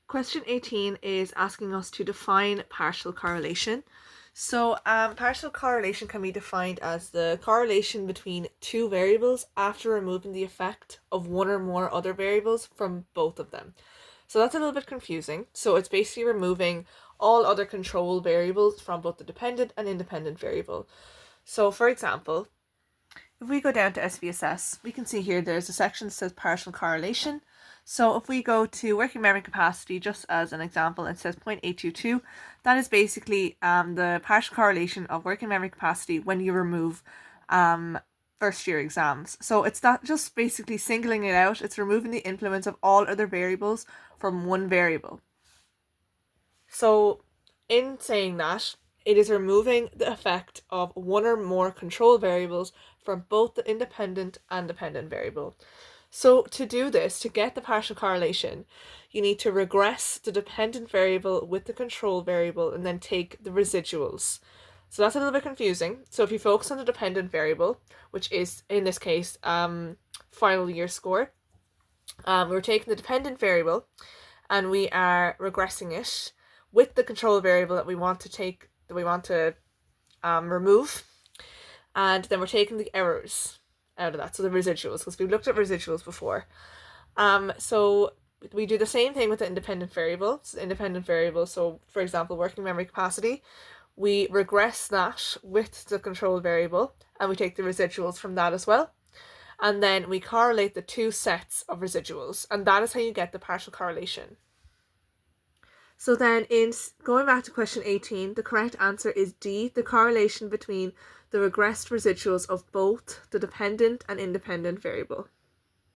Question 18 is asking us to define partial correlation. So partial correlation can be defined as the correlation between two variables after removing the effect of one or more other variables from both of them. So that's a little bit confusing. So it's basically removing all other control variables from both the dependent and independent variable. So for example, if we go down to SPSS, we can see here there's a section that says partial correlation. So if we go to working memory capacity, just as an example, it says 0.822. That is basically the partial correlation of working memory capacity when you remove first year exams. So it's not just basically singling it out, it's removing the influence of all other variables from one variable. So in saying that, it is removing the effect of one or more control variables from both the independent and dependent variable. So to do this, to get the partial correlation, you need to regress the dependent variable with the control variable and then take the residuals. So that's a little bit confusing. So if you focus on the dependent variable, which is in this case final year score, we're taking the dependent variable and we are regressing it with the control variable that we want to remove, and then we're taking the errors out of that, so the residuals, because we've looked at residuals before. So we do the same thing with the independent variable. So for example, working memory capacity, we regress that with the control variable and we take the residuals from that as well. And then we correlate the two sets of residuals, and that is how you get the partial correlation. So then in going back to question 18, the correct answer is D, the correlation between the regressed residuals of both the dependent and independent variable.